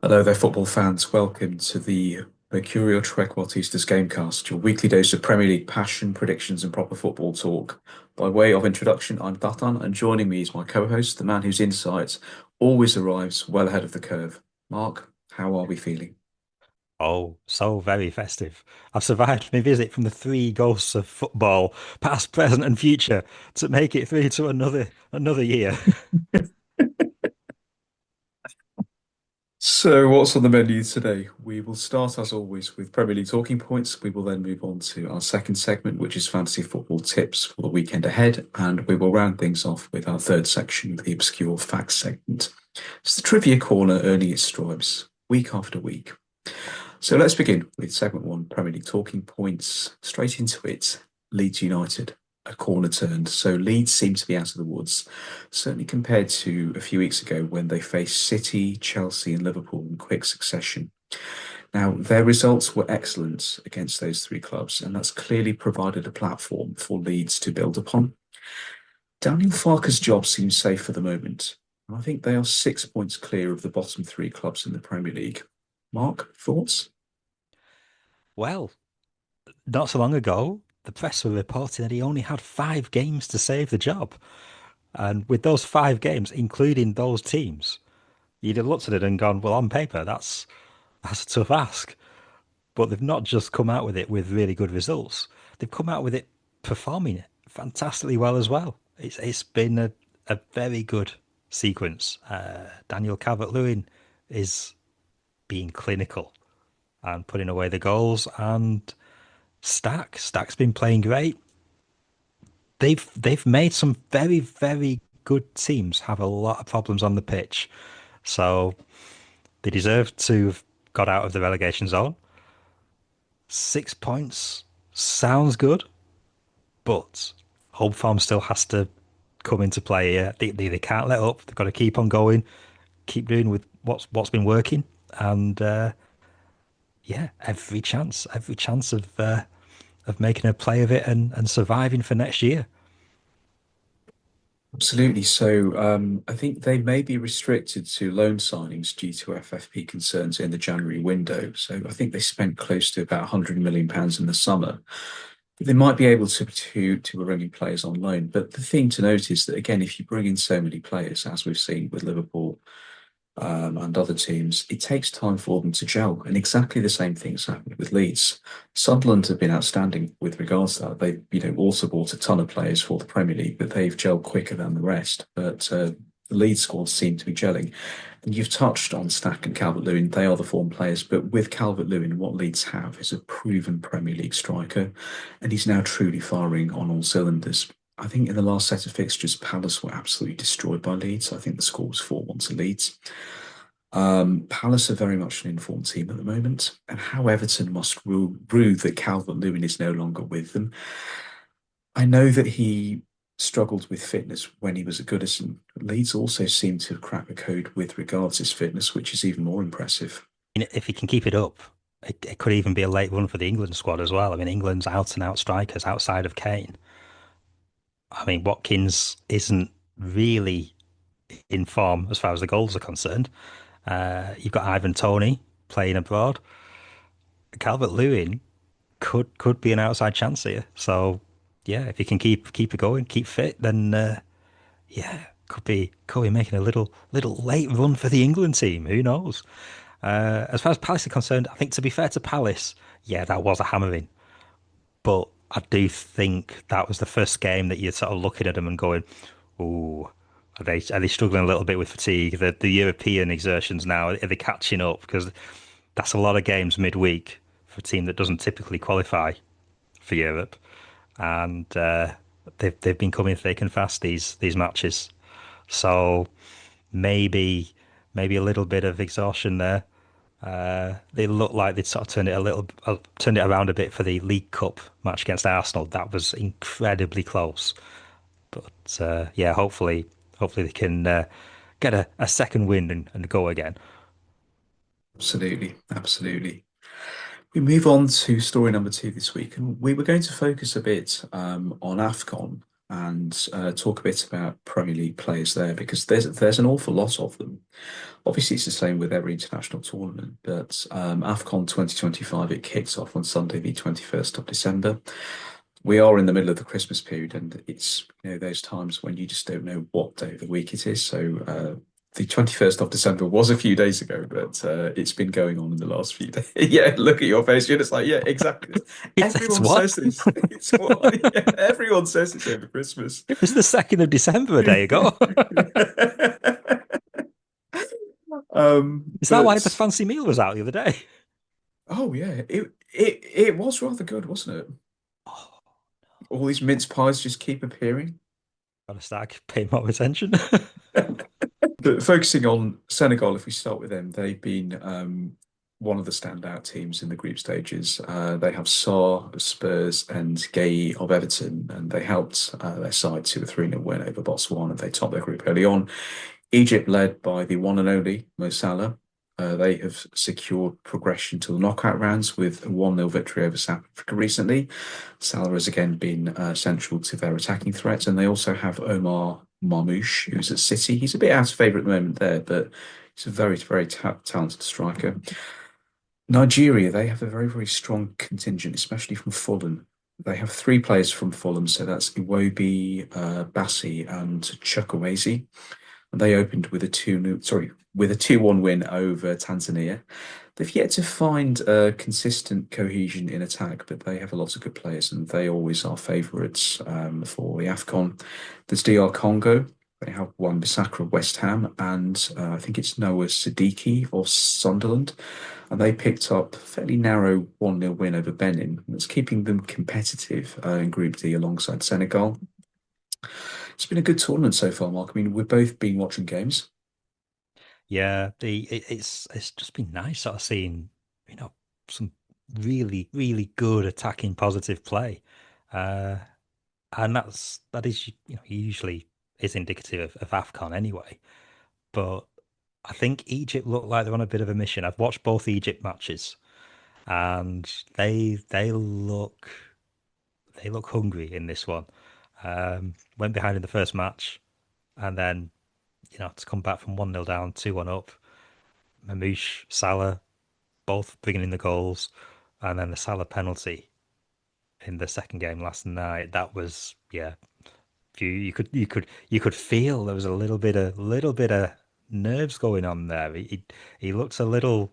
Hello there, football fans. Welcome to the Mercurial Trequartistas Gamecast, your weekly dose of Premier League passion, predictions, and proper football talk. By way of introduction, I'm Datan, and joining me is my co-host, the man whose insights always arrives well ahead of the curve. Mark, how are we feeling? Oh, so very festive. I've survived my visit from the three ghosts of football, past, present, and future, to make it through to another year. So, what's on the menu today? We will start, as always, with Premier League talking points. We will then move on to our second segment, which is fantasy football tips for the weekend ahead. And we will round things off with our third section, the obscure facts segment. It's the trivia corner earning its stripes week after week. So, let's begin with segment one, Premier League talking points. Straight into it, Leeds United. A corner turned. So Leeds seem to be out of the woods, certainly compared to a few weeks ago when they faced City, Chelsea, and Liverpool in quick succession. Now, their results were excellent against those three clubs, and that's clearly provided a platform for Leeds to build upon. Daniel Farke's job seems safe for the moment, and I think they are 6 points clear of the bottom three clubs in the Premier League. Mark, thoughts? Well, not so long ago, the press were reporting that he only had 5 games to save the job. And with those 5 games, including those teams, you'd have looked at it and gone, well, on paper, that's a tough ask. But they've not just come out with it with really good results. They've come out with it performing fantastically well as well. It's been a very good sequence. Daniel Calvert-Lewin is being clinical and putting away the goals, and Stack's been playing great. They've made some very good teams have a lot of problems on the pitch, so they deserve to have got out of the relegation zone. 6 points sounds good, but home form still has to come into play here. They can't let up. They've got to keep on going, keep doing with what's been working, and yeah, every chance of making a play of it and surviving for next year. Absolutely. So I think they may be restricted to loan signings due to FFP concerns in the January window. So I think they spent close to about £100 million in the summer. They might be able to bring in players on loan. But the thing to note is that again, if you bring in so many players, as we've seen with Liverpool and other teams, it takes time for them to gel. And exactly the same thing's happened with Leeds. Sunderland have been outstanding with regards to that. They've, also bought a ton of players for the Premier League, but they've gelled quicker than the rest. But the Leeds squad seem to be gelling. And you've touched on Stack and Calvert-Lewin. They are the form players, but with Calvert-Lewin, what Leeds have is a proven Premier League striker, and he's now truly firing on all cylinders. I think in the last set of fixtures, Palace were absolutely destroyed by Leeds. I think the score was 4-1 to Leeds. Palace are very much an informed team at the moment, and how Everton must rue that Calvert-Lewin is no longer with them. I know that he struggled with fitness when he was at Goodison. Leeds also seem to have cracked the code with regards to his fitness, which is even more impressive. If he can keep it up, it could even be a late run for the England squad as well. I mean, England's out and out strikers outside of Kane. I mean, Watkins isn't really in form as far as the goals are concerned. You've got Ivan Toney playing abroad. Calvert-Lewin could be an outside chance here. So yeah, if he can keep it going, keep fit, then yeah, could be making a little late run for the England team. Who knows? As far as Palace are concerned, I think to be fair to Palace, yeah, that was a hammering. But I do think that was the first game that you're sort of looking at them and going, "Ooh, are they struggling a little bit with fatigue? The European exertions now, are they catching up? Because that's a lot of games midweek for a team that doesn't typically qualify for Europe, and they've been coming thick and fast these matches. So maybe a little bit of exhaustion there. They looked like they'd sort of turned it around a bit for the League Cup match against Arsenal. That was incredibly close. But yeah, hopefully they can get a second win and go again. Absolutely, absolutely. We move on to story number two this week, and we were going to focus a bit on AFCON. and talk a bit about Premier League players there because there's an awful lot of them. Obviously, it's the same with every international tournament, but AFCON 2025 it kicks off on Sunday, the 21st of December. We are in the middle of the Christmas period, and it's those times when you just don't know what day of the week it is. So the 21st of December was a few days ago, but it's been going on in the last few days. Yeah, look at your face. You're just like, yeah, exactly. It's Everyone what? says this. It's what? Yeah, everyone says this over Christmas. It was the 2nd of December a day ago. Is that why the But fancy meal was out the other day? oh yeah, it was rather good, wasn't it? Oh, All these mince pies just keep appearing. gotta start paying more attention. But focusing on Senegal, if we start with them, they've been one of the standout teams in the group stages. They have Sarr, Spurs, and Gay of Everton, and they helped their side to a 3-0 win over Botswana. They topped their group early on. Egypt, led by the one and only Mo Salah, they have secured progression to the knockout rounds with a 1-0 victory over South Africa recently. Salah has again been central to their attacking threats, and they also have Omar Marmoush, who's at City. He's a bit out of favour at the moment there, but he's a very, very talented striker. Nigeria, they have a very, very strong contingent, especially from Fulham. They have three players from Fulham, so that's Iwobi, Bassi, and Chukwueze. And they opened with a 2-1 win over Tanzania. They've yet to find consistent cohesion in attack, but they have a lot of good players, and they always are favourites for the AFCON. There's DR Congo. They have one Bissaka of West Ham, and I think it's Noah Siddiqui of Sunderland. And they picked up a fairly narrow 1-0 win over Benin. That's keeping them competitive in Group D alongside Senegal. It's been a good tournament so far, Mark. I mean, we've both been watching games. Yeah, it's just been nice sort of seeing, some really, really good attacking positive play. Uh and that is, usually is indicative of AFCON anyway. But I think Egypt look like they're on a bit of a mission. I've watched both Egypt matches and they look hungry in this one. Went behind in the first match and then, to come back from 1-0 down, 2-1 up. Mamouche, Salah, both bringing in the goals, and then the Salah penalty in the second game last night. That was, yeah. You could feel there was a little bit of nerves going on there. He looks a little,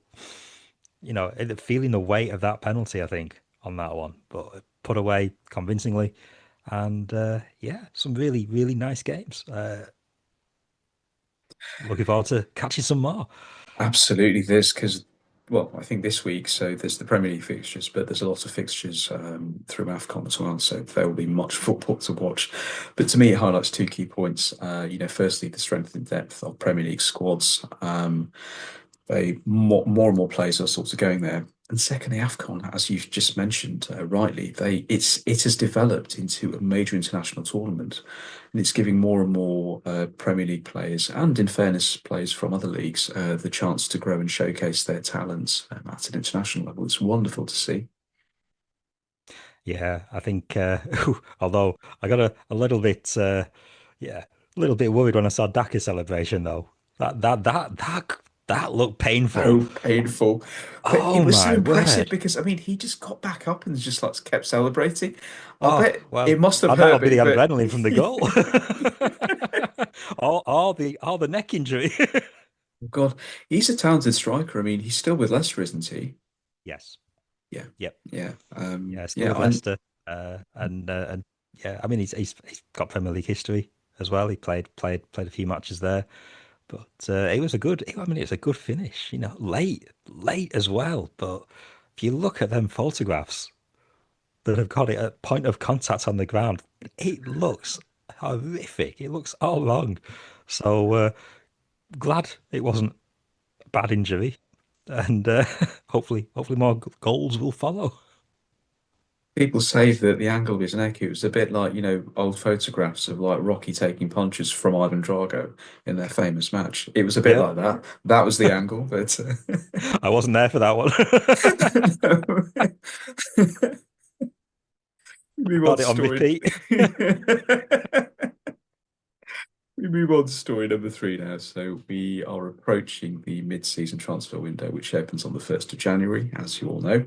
feeling the weight of that penalty. I think on that one, but put away convincingly, and yeah, some really really nice games. Looking forward to catching some more. Absolutely, this because, well, I think this week, so there's the Premier League fixtures, but there's a lot of fixtures through AFCON as well, so there will be much football to watch. But to me, it highlights two key points. Firstly, the strength and depth of Premier League squads. They more and more players are sort of going there. And secondly, AFCON, as you've just mentioned rightly, it has developed into a major international tournament, and it's giving more and more Premier League players, and in fairness, players from other leagues, the chance to grow and showcase their talents at an international level. It's wonderful to see. Yeah, I think although I got a little bit yeah, a little bit worried when I saw Daka celebration though. That looked painful. So painful, but it Oh was so my impressive word. because I mean, he just got back up and just like kept celebrating. I Oh, bet it well, must have that'll hurt, be the but adrenaline from the goal. All the neck injury. God, he's a talented striker. I mean, he's still with Leicester, isn't he? Yes. Yeah, Yep. yeah, Yeah, still yeah. with Leicester. And yeah, I mean he's got Premier League history as well. He played a few matches there. But it was a good. I mean, it's a good finish. Late as well. But if you look at them photographs that have got it at point of contact on the ground, it looks horrific. It looks all wrong. So glad it wasn't a bad injury, and hopefully more goals will follow. People say that the angle of his neck, it was a bit like, old photographs of like Rocky taking punches from Ivan Drago in their famous match. It was a bit Yep, like that. That was the angle, but I wasn't there for that one. We move on Got to it on story. repeat. We move on to story number three now. So we are approaching the mid-season transfer window, which opens on the 1st of January, as you all know.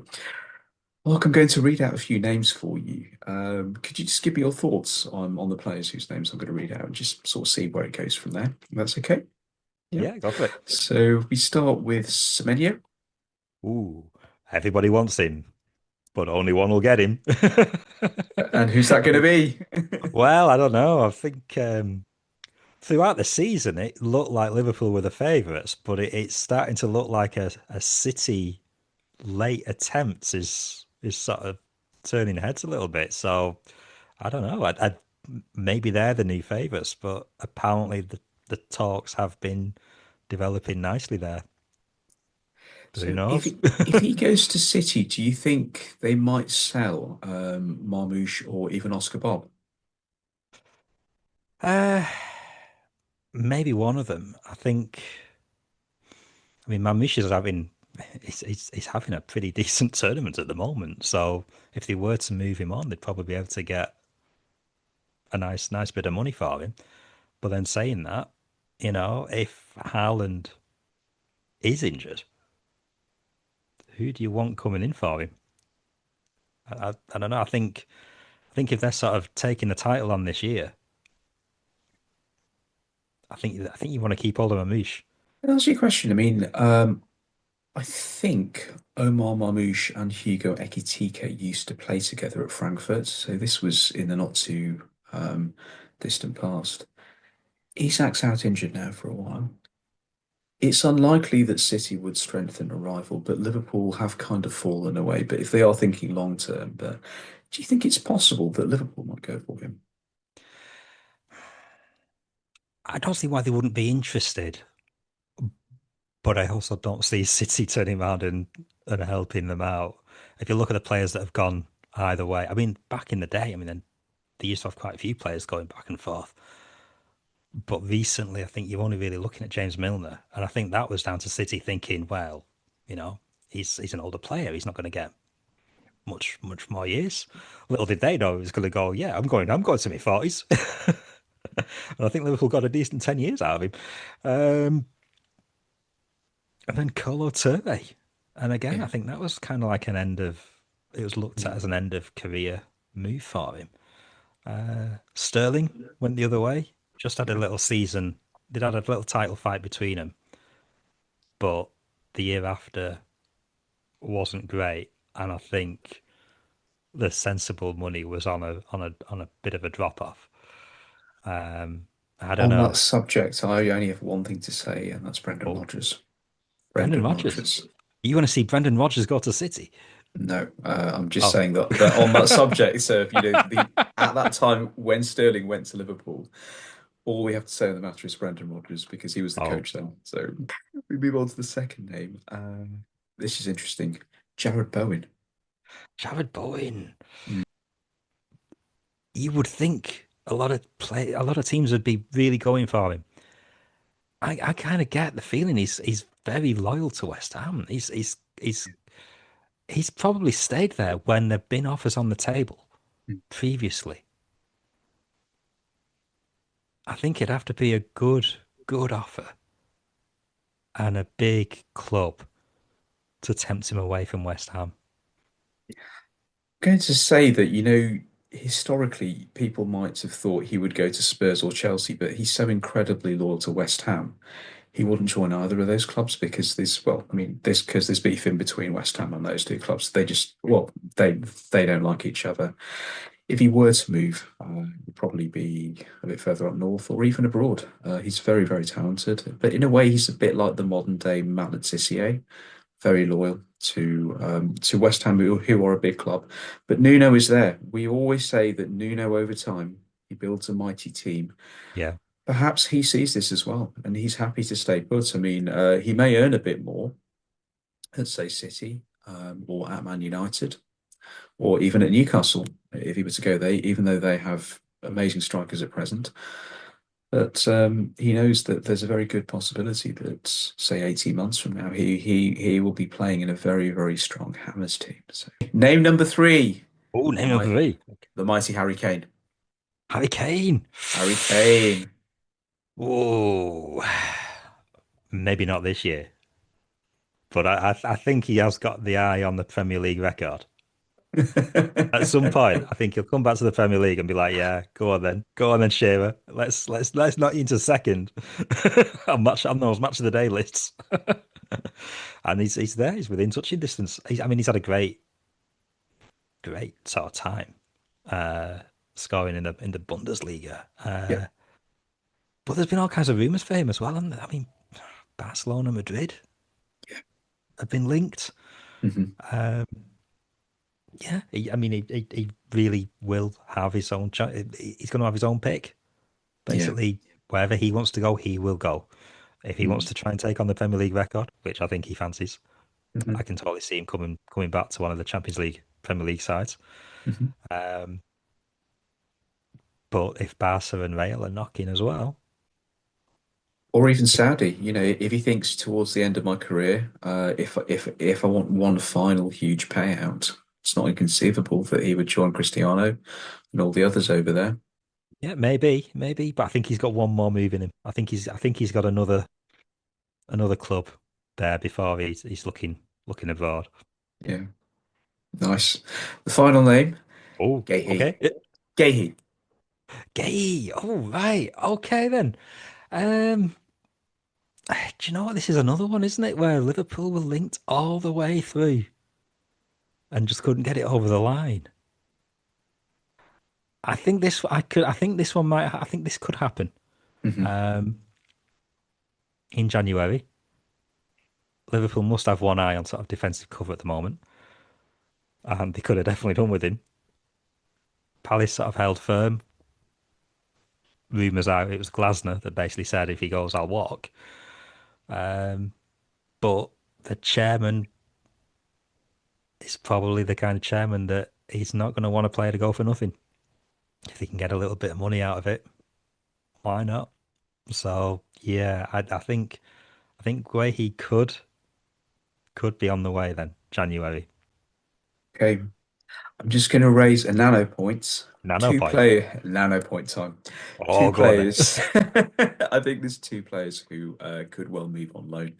Mark, I'm going to read out a few names for you. Could you just give me your thoughts on the players whose names I'm going to read out and just sort of see where it goes from there? That's okay? Yeah. Yeah, go for it. So we start with Semenyo. Ooh, everybody wants him, but only one will get him. And who's that I going to think, be? well, I don't know. I think throughout the season, it looked like Liverpool were the favourites, but it's starting to look like a City late attempts is sort of turning heads a little bit. So I don't know. Maybe they're the new favourites, but apparently the talks have been developing nicely there. But who So if knows? if he goes to City, do you think they might sell Marmoush or even Oscar Bob? uh, maybe one of them. I think. I mean, Mamouche is having he's having a pretty decent tournament at the moment. So if they were to move him on, they'd probably be able to get a nice bit of money for him. But then saying that, if Haaland is injured, who do you want coming in for him? I don't know. I think if they're sort of taking the title on this year, I think you want to keep hold of Mamouche. Can I ask you a question? I mean, I think Omar Marmoush and Hugo Ekitike used to play together at Frankfurt, so this was in the not too distant past. Isak's out injured now for a while. It's unlikely that City would strengthen a rival, but Liverpool have kind of fallen away. But if they are thinking long term, but do you think it's possible that Liverpool might go for him? I don't see why they wouldn't be interested, but I also don't see City turning around and helping them out. If you look at the players that have gone either way, I mean, back in the day, I mean, then they used to have quite a few players going back and forth. But recently, I think you're only really looking at James Milner, and I think that was down to City thinking, well, you know, he's an older player. He's not going to get much more years. Little did they know he was going to go. Yeah, I'm going to my 40s, and I think Liverpool got a decent 10 years out of him. And then Colo Touré, and again, I Yeah. think that was kind of like an end of. It was looked at Mm. as an end of career move for him. Sterling went the other way. Just had a Yeah. little season. They'd had a little title fight between them, but the year after wasn't great. And I think the sensible money was on a bit of a drop off. I don't On that know. subject, I only have one thing to say, and that's Brendan Oh, Rodgers. Brendan Brendan Rodgers. Rodgers. You want to see Brendan Rodgers go to City? No, I'm just Oh, saying that on that subject. So if you know the at that time when Sterling went to Liverpool, all we have to say on the matter is Brendan Rodgers because he was the oh, coach then. So we move on to the second name. This is interesting. Jared Bowen. Jared Bowen. Mm. You would think a lot of teams would be really going for him. I kind of get the feeling he's very loyal to West Ham. He's probably stayed there when there've been offers on the table previously. I think it'd have to be a good offer and a big club to tempt him away from West Ham. Going to say that, historically, people might have thought he would go to Spurs or Chelsea, but he's so incredibly loyal to West Ham. He wouldn't join either of those clubs because there's beef in between West Ham and those two clubs. They don't like each other. If he were to move, it would probably be a bit further up north or even abroad. He's very, very talented, but in a way, he's a bit like the modern day Matt Letizia, very loyal to West Ham, who are a big club. But Nuno is there. We always say that Nuno, over time, he builds a mighty team. Yeah, Perhaps he sees this as well, and he's happy to stay put. I mean, he may earn a bit more at, say, City, or at Man United, or even at Newcastle if he were to go there, even though they have amazing strikers at present. But he knows that there's a very good possibility that, say, 18 months from now, he will be playing in a very, very strong Hammers team. So, name number three. Oh, The name of might, three. the mighty Harry Kane. Harry Kane. Harry Kane. Oh, maybe not this year, but I think he has got the eye on the Premier League record. At some point, I think he'll come back to the Premier League and be like, "Yeah, go on then, Shearer. Let's knock you into second on those match of the day lists." And he's there. He's within touching distance. I mean, he's had a great sort of time uh, scoring in the Bundesliga. Yeah. But there's been all kinds of rumours for him as well. And I mean, Barcelona, Madrid have been linked. Hmm. Um, yeah, I mean, he really will have his own. He's going to have his own pick. Yeah. Basically, wherever he wants to go, he will go. If he wants Mm. to try and take on the Premier League record, which I think he fancies, I Hmm. can totally see him coming back to one of the Champions League, Premier League sides. Hmm. Um, but if Barca and Real are knocking as well, Or even Saudi, if he thinks towards the end of my career, if I want one final huge payout, it's not inconceivable that he would join Cristiano and all the others over there. yeah, maybe. But I think he's got one more move in him. I think he's got another club there before he's looking abroad. Yeah, nice. The final name, Oh, Gehi. okay. Yeah. Gehi. Gay. Oh, right. Okay then. Um, do you know what? This is another one, isn't it? Where Liverpool were linked all the way through and just couldn't get it over the line. I think this one might. I think this could happen. Hmm. Um, in January, Liverpool must have one eye on sort of defensive cover at the moment, and they could have definitely done with him. Palace sort of held firm. Rumours out it was Glasner that basically said if he goes, I'll walk. Um, but the chairman is probably the kind of chairman that he's not going to want a player to go for nothing. If he can get a little bit of money out of it, why not? So yeah, I think where he could be on the way then January. Okay, I'm just going to raise a nano points. Nano Two point. player nano point time. Two Oh, go on then. players. I think there's two players who could well move on loan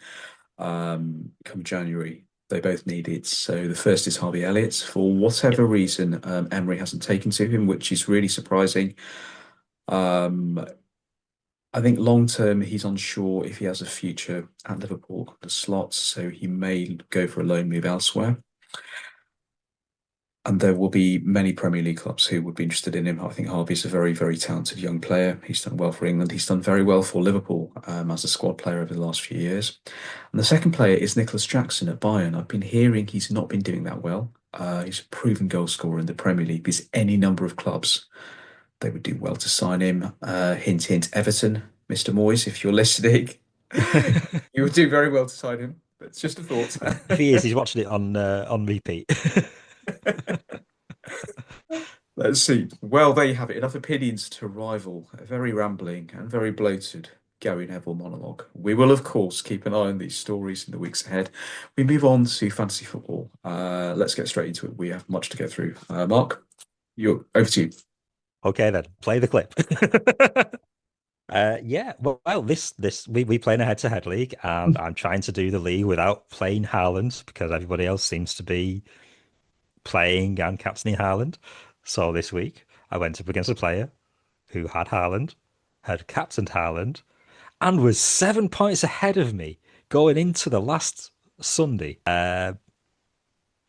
come January. They both need it. So the first is Harvey Elliott. For Yep. whatever reason, Emery hasn't taken to him, which is really surprising. Um, I think long term, he's unsure if he has a future at Liverpool, the slots, so he may go for a loan move elsewhere. And there will be many Premier League clubs who would be interested in him. I think Harvey's a very, very talented young player. He's done well for England. He's done very well for Liverpool as a squad player over the last few years. And the second player is Nicholas Jackson at Bayern. I've been hearing he's not been doing that well. He's a proven goal scorer in the Premier League. There's any number of clubs they would do well to sign him. Hint, hint, Everton, Mr. Moyes, if you're listening, you would do very well to sign him. That's just a thought. If he is, he's watching it on repeat. Let's see. Well, there you have it. Enough opinions to rival a very rambling and very bloated Gary Neville monologue. We will, of course, keep an eye on these stories in the weeks ahead. We move on to fantasy football. Let's get straight into it. We have much to go through. Mark, you're over to you. Okay then, play the clip. Yeah, well, this we play in a head-to-head league, and I'm trying to do the league without playing Haaland because everybody else seems to be playing and captaining Haaland. So this week I went up against a player who had Haaland, had captained Haaland, and was 7 points ahead of me going into the last Sunday.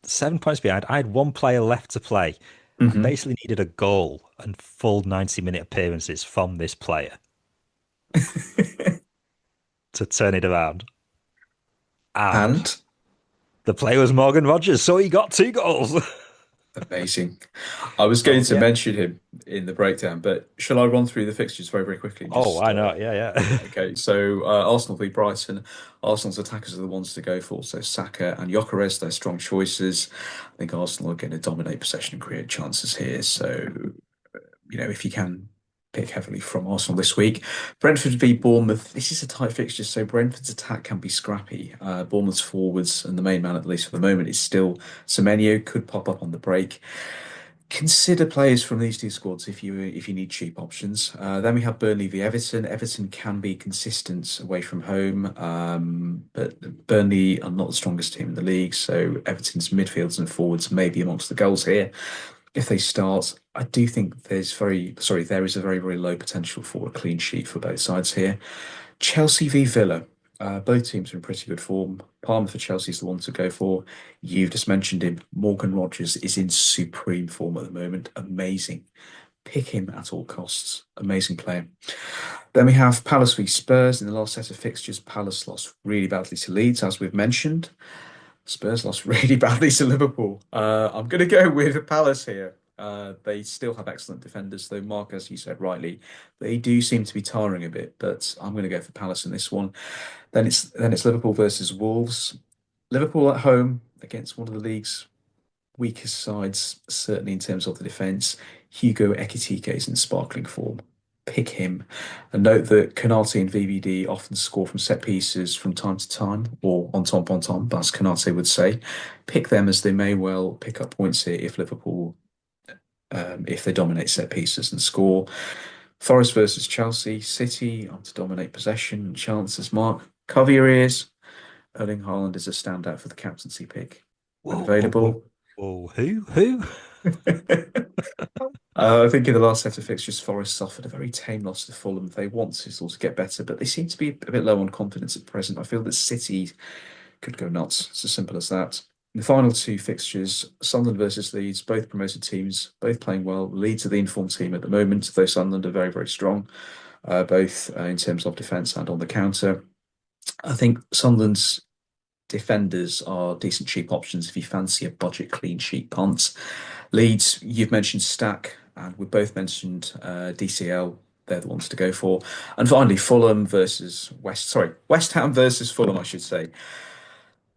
7 points behind. I had one player left to play. I Hmm. basically needed a goal and full 90-minute appearances from this player to turn it around. And And the player was Morgan Rogers, so he got 2 goals. amazing. I was going So to yeah. mention him in the breakdown, but shall I run through the fixtures very, very quickly? Oh, Just why not? Yeah, yeah. okay. So Arsenal v Brighton. Arsenal's attackers are the ones to go for. So Saka and Gyökeres, they're strong choices. I think Arsenal are going to dominate possession and create chances here. So if you can pick heavily from Arsenal this week. Brentford v Bournemouth. This is a tight fixture, so Brentford's attack can be scrappy. Bournemouth's forwards and the main man, at least for the moment, is still Semenyo. Could pop up on the break. Consider players from these two squads if you need cheap options. Then we have Burnley v Everton. Everton can be consistent away from home, but Burnley are not the strongest team in the league, so Everton's midfielders and forwards may be amongst the goals here. If they start, I do think there is a very, very low potential for a clean sheet for both sides here. Chelsea v Villa. Both teams are in pretty good form. Palmer for Chelsea is the one to go for. You've just mentioned him. Morgan Rogers is in supreme form at the moment. Amazing. Pick him at all costs. Amazing player. Then we have Palace v Spurs in the last set of fixtures. Palace lost really badly to Leeds, as we've mentioned. Spurs lost really badly to Liverpool. I'm going to go with Palace here. They still have excellent defenders, though, Mark, as you said rightly, they do seem to be tiring a bit. But I'm going to go for Palace in this one. Then it's Liverpool versus Wolves. Liverpool at home against one of the league's weakest sides, certainly in terms of the defence. Hugo Ekitike is in sparkling form. Pick him. And note that Konate and VVD often score from set pieces from time to time, or on top, as Konate would say. Pick them as they may well pick up points here if Liverpool, if they dominate set pieces and score. Forest versus Chelsea. City on to dominate possession and chances. Mark, cover your ears. Erling Haaland is a standout for the captaincy pick when Whoa, whoa, whoa, available. whoa. Who? I think in the last set of fixtures, Forest suffered a very tame loss to Fulham. They want to sort of get better, but they seem to be a bit low on confidence at present. I feel that City could go nuts. It's as simple as that. In the final two fixtures, Sunderland versus Leeds, both promoted teams, both playing well. Leeds are the informed team at the moment, though Sunderland are very, very strong, both in terms of defence and on the counter. I think Sunderland's defenders are decent cheap options if you fancy a budget clean sheet punt. Leeds, you've mentioned Stack, and we both mentioned DCL. They're the ones to go for. And finally, West Ham versus Fulham, I should say.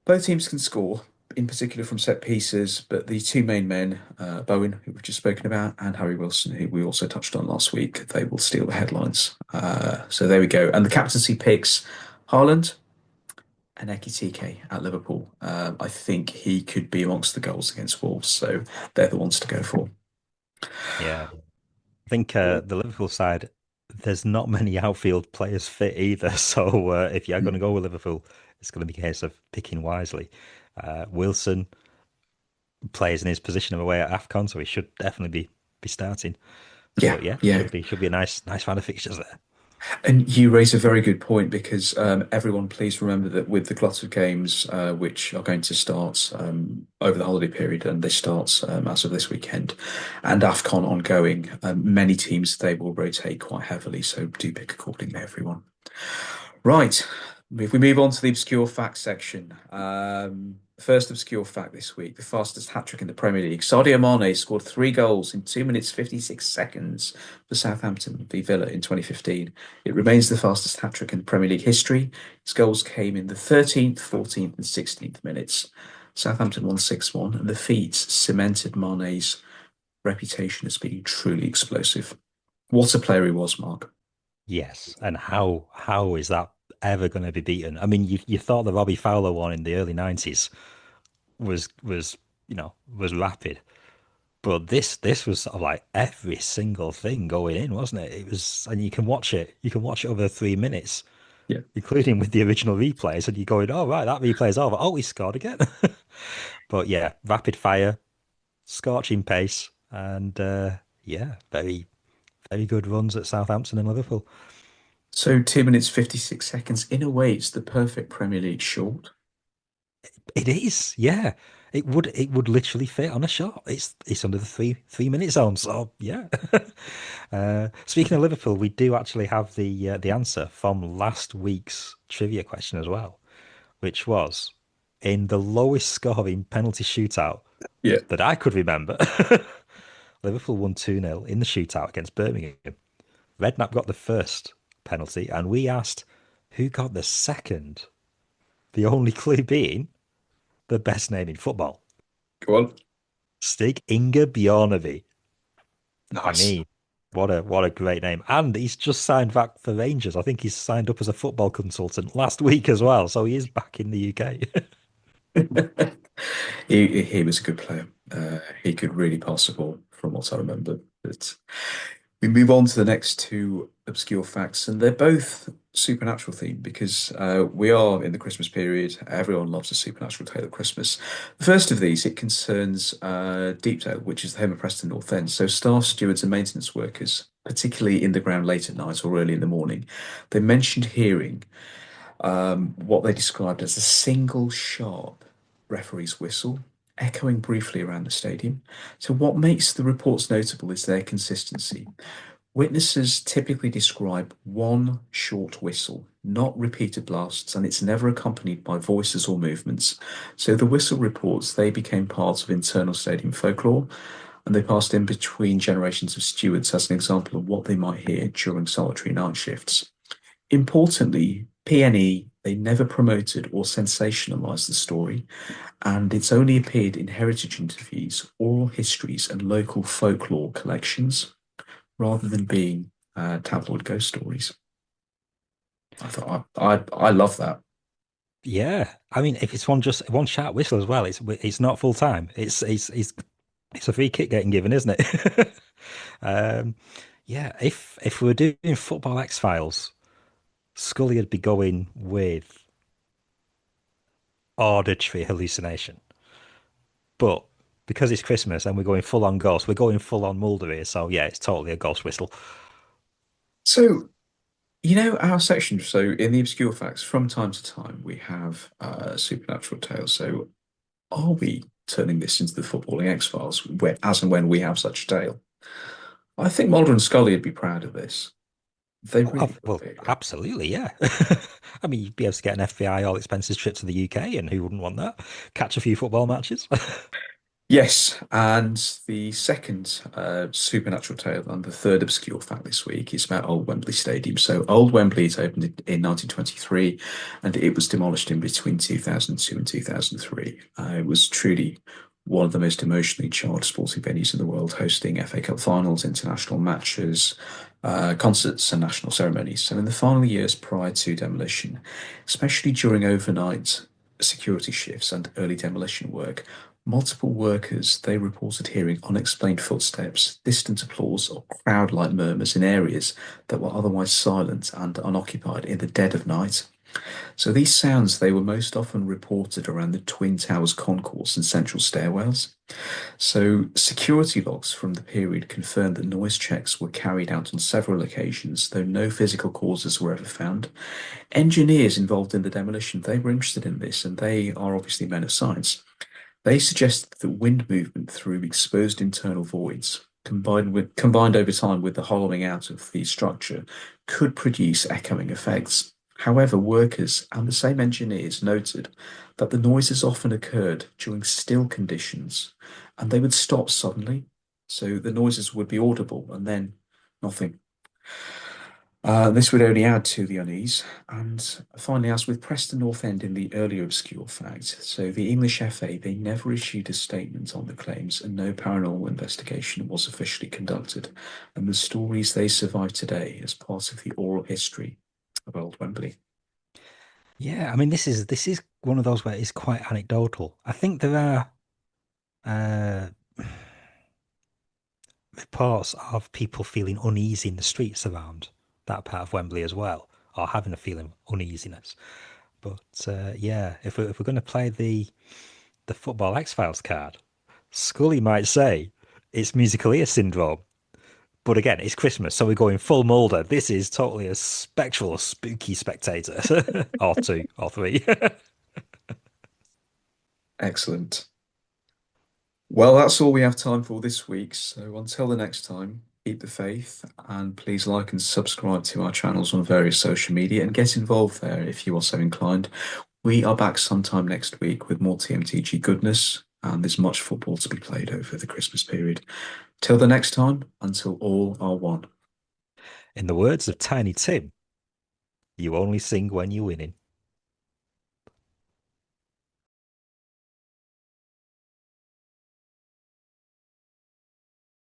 Both teams can score, in particular from set pieces, but the two main men, Bowen, who we've just spoken about, and Harry Wilson, who we also touched on last week, they will steal the headlines. So there we go. And the captaincy picks Haaland and Ekitike at Liverpool. I think he could be amongst the goals against Wolves, so they're the ones to go for. Yeah. I think the Liverpool side, there's not many outfield players fit either. So if you're going to go with Liverpool, it's going to be a case of picking wisely. Wilson plays in his position of away at AFCON, so he should definitely be starting. Yeah, But yeah, yeah. should be a nice round of fixtures there. And you raise a very good point because everyone, please remember that with the glut of games which are going to start over the holiday period, and they start as of this weekend, and AFCON ongoing, many teams they will rotate quite heavily. So do pick accordingly, everyone. Right. If we move on to the obscure fact section, first obscure fact this week: the fastest hat trick in the Premier League. Sadio Mane scored 3 goals in 2 minutes 56 seconds for Southampton v Villa in 2015. It remains the fastest hat trick in Premier League history. His goals came in the 13th, 14th, and 16th minutes. Southampton won 6-1, and the feat cemented Mane's reputation as being truly explosive. What a player he was, Mark. Yes, and how is that ever going to be beaten? I mean, you thought the Robbie Fowler one in the early 90s was was rapid, but this was sort of like every single thing going in, wasn't it? It was, and you can watch it over 3 minutes, Yeah. including with the original replays, and you're going, oh right, that replay's over. Oh, he scored again. But yeah, rapid fire, scorching pace, and yeah, very good runs at Southampton and Liverpool. So 2 minutes 56 seconds. In a way, it's the perfect Premier League short. It is, yeah. It would literally fit on a shot. It's under the three minute zone. So yeah. Speaking of Liverpool, we do actually have the answer from last week's trivia question as well, which was in the lowest scoring penalty shootout Yeah. that I could remember. Liverpool won 2-0 in the shootout against Birmingham. Redknapp got the first penalty, and we asked who got the second. The only clue being the best name in football. Go on. Stig Inge Bjornaby. I Nice. mean, what a great name. And he's just signed back for Rangers. I think he's signed up as a football consultant last week as well. So he is back in the UK. He was a good player. He could really pass the ball from what I remember. But we move on to the next two obscure facts, and they're both supernatural themed because we are in the Christmas period. Everyone loves a supernatural tale of Christmas. The first of these, it concerns Deepdale, which is the home of Preston North End. So staff, stewards, and maintenance workers, particularly in the ground late at night or early in the morning, they mentioned hearing what they described as a single sharp referee's whistle, echoing briefly around the stadium. So, what makes the reports notable is their consistency. Witnesses typically describe one short whistle, not repeated blasts, and it's never accompanied by voices or movements. So the whistle reports they became part of internal stadium folklore, and they passed in between generations of stewards as an example of what they might hear during solitary night shifts. Importantly, PNE, they never promoted or sensationalized the story, and it's only appeared in heritage interviews, oral histories, and local folklore collections rather than being tabloid ghost stories. I thought I love that. Yeah, I mean, if it's one sharp whistle as well, it's not full time. It's a free kick getting given, isn't it? Um, yeah, if we were doing football X Files, Scully would be going with auditory hallucination. But because it's Christmas and we're going full on ghost, we're going full on Mulder here. So yeah, it's totally a ghost whistle. So, our section. So, in the obscure facts, from time to time, we have supernatural tales. So, are we turning this into the footballing X Files, where as and when we have such a tale? I think Mulder and Scully would be proud of this. They really would Well, be. absolutely, yeah. I mean, you'd be able to get an FBI all expenses trip to the UK, and who wouldn't want that? Catch a few football matches. Yes, and the second supernatural tale and the third obscure fact this week is about Old Wembley Stadium. So, Old Wembley it opened in 1923 and it was demolished in between 2002 and 2003. It was truly one of the most emotionally charged sporting venues in the world, hosting FA Cup finals, international matches, concerts, and national ceremonies. So, in the final years prior to demolition, especially during overnight security shifts and early demolition work, multiple workers, they reported hearing unexplained footsteps, distant applause, or crowd-like murmurs in areas that were otherwise silent and unoccupied in the dead of night. So these sounds, they were most often reported around the Twin Towers concourse and central stairwells. So security logs from the period confirmed that noise checks were carried out on several occasions, though no physical causes were ever found. Engineers involved in the demolition, they were interested in this, and they are obviously men of science. They suggested that wind movement through exposed internal voids, combined over time with the hollowing out of the structure, could produce echoing effects. However, workers and the same engineers noted that the noises often occurred during still conditions and they would stop suddenly. So the noises would be audible and then nothing. This would only add to the unease. And finally, as with Preston North End in the earlier obscure fact, so the English FA, they never issued a statement on the claims and no paranormal investigation was officially conducted. And the stories, they survive today as part of the oral history of Old Wembley. Yeah, I mean, this is one of those where it's quite anecdotal. I think there are uh, reports of people feeling uneasy in the streets around that part of Wembley as well, or having a feeling of uneasiness. But yeah, if we're going to play the football X Files card, Scully might say it's musical ear syndrome. But again, it's Christmas, so we're going full Mulder. This is totally a spectral, spooky spectator, or two, or three. Excellent. Well, that's all we have time for this week. So until the next time, keep the faith and please like and subscribe to our channels on various social media and get involved there if you are so inclined. We are back sometime next week with more TMTG goodness, and there's much football to be played over the Christmas period. Till the next time, until all are one. In the words of Tiny Tim, you only sing when you're winning.